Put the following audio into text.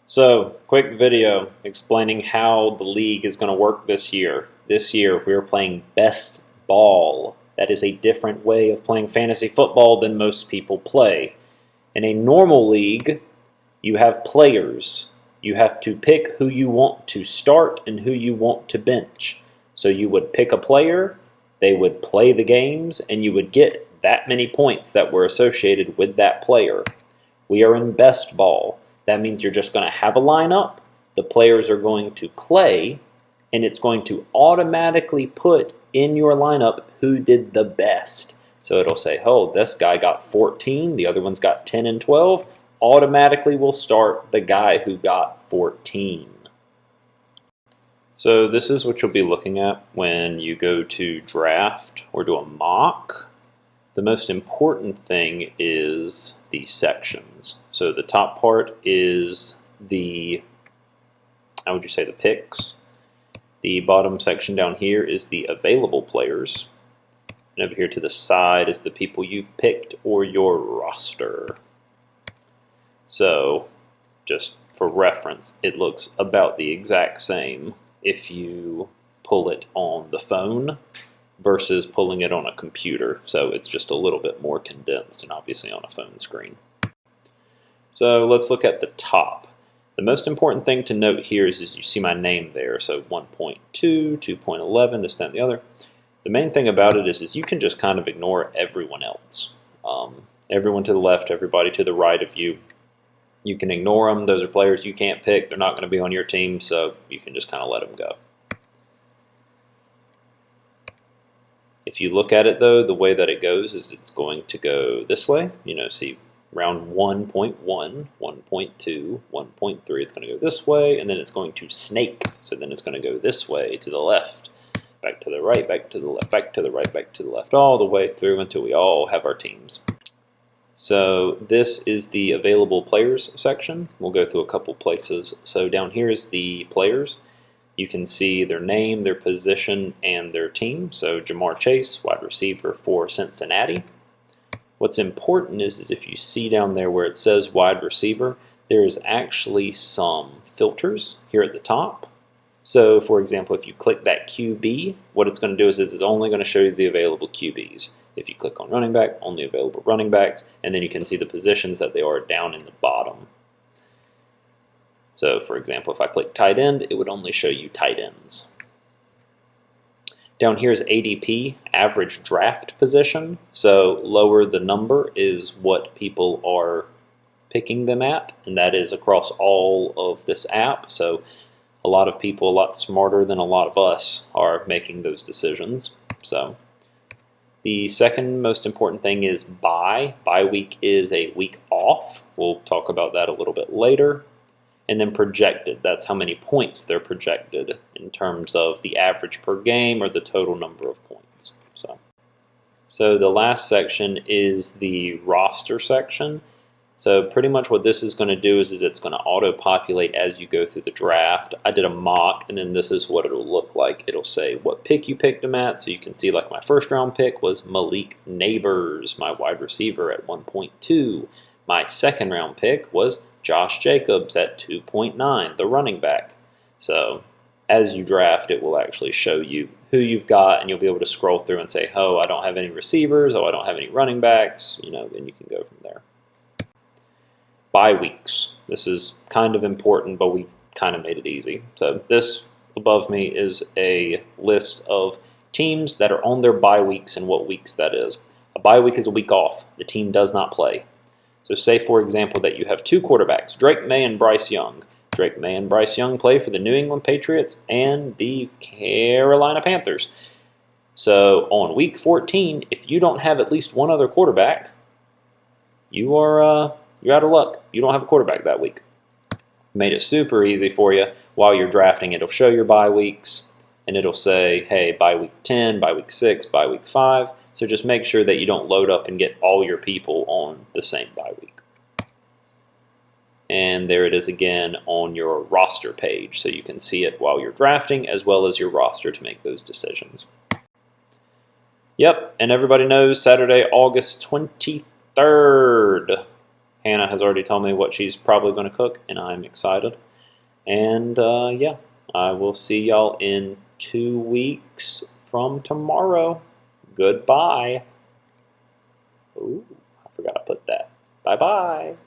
So, quick video explaining how the league is going to work this year. This year, we're playing best ball. That is a different way of playing fantasy football than most people play. In a normal league, you have players. You have to pick who you want to start and who you want to bench. So you would pick a player, they would play the games, and you would get that many points that were associated with that player. We are in best ball. That means you're just going to have a lineup, the players are going to play, and it's going to automatically put in your lineup who did the best. So it'll say, oh, this guy got 14, the other one's got 10 and 12. Automatically will start the guy who got 14. So this is what you'll be looking at when you go to draft or do a mock. The most important thing is the sections. So the top part is the, how would you say, the picks. The bottom section down here is the available players. And over here to the side is the people you've picked or your roster. So just for reference, it looks about the exact same if you pull it on the phone versus pulling it on a computer. So it's just a little bit more condensed and obviously on a phone screen. So let's look at the top. The most important thing to note here is you see my name there. So 1.2, 2.11, this, that, and the other. The main thing about it is you can just kind of ignore everyone else. Everyone to the left, everybody to the right of you. You can ignore them. Those are players you can't pick. They're not going to be on your team, so you can just kind of let them go. If you look at it, though, the way that it goes is it's going to go this way. You know, see round 1.1, 1.2, 1.3. It's going to go this way, and then it's going to snake. So then it's going to go this way to the left, back to the right, back to the left, back to the right, back to the left, all the way through until we all have our teams. So this is the available players section. We'll go through a couple places. So down here is the players. You can see their name, their position, and their team. So Jamar Chase, wide receiver for Cincinnati. What's important is if you see down there where it says wide receiver, there is actually some filters here at the top. So for example, if you click that QB, what it's going to do is it's only going to show you the available QBs. If you click on running back, only available running backs, and then you can see the positions that they are down in the bottom. So for example, if I click tight end, it would only show you tight ends. Down here is ADP, average draft position. So lower the number is what people are picking them at, and that is across all of this app. So a lot of people, a lot smarter than a lot of us, are making those decisions. So the second most important thing is bye. Bye week is a week off. We'll talk about that a little bit later. And then projected, that's how many points they're projected in terms of the average per game or the total number of points. So the last section is the roster section. So pretty much what this is going to do is it's going to auto-populate as you go through the draft. I did a mock, and then this is what it'll look like. It'll say what pick you picked them at, so you can see like my first round pick was Malik Neighbors, my wide receiver at 1.2. My second round pick was Josh Jacobs at 2.9, the running back. So as you draft, it will actually show you who you've got, and you'll be able to scroll through and say, oh, I don't have any receivers, oh, I don't have any running backs, you know, then you can go from there. Bye weeks. This is kind of important, but we've kind of made it easy. So this above me is a list of teams that are on their bye weeks and what weeks that is. A bye week is a week off. The team does not play. So say, for example, that you have two quarterbacks, Drake May and Bryce Young. Drake May and Bryce Young play for the New England Patriots and the Carolina Panthers. So on week 14, if you don't have at least one other quarterback, you're out of luck. You don't have a quarterback that week. Made it super easy for you. While you're drafting, it'll show your bye weeks, and it'll say, hey, bye week 10, bye week 6, bye week 5. So just make sure that you don't load up and get all your people on the same bye week. And there it is again on your roster page, so you can see it while you're drafting as well as your roster to make those decisions. Yep, and everybody knows Saturday, August 23rd. Hannah has already told me what she's probably going to cook, and I'm excited. And yeah, I will see y'all in 2 weeks from tomorrow. Goodbye. Ooh, I forgot to put that. Bye-bye.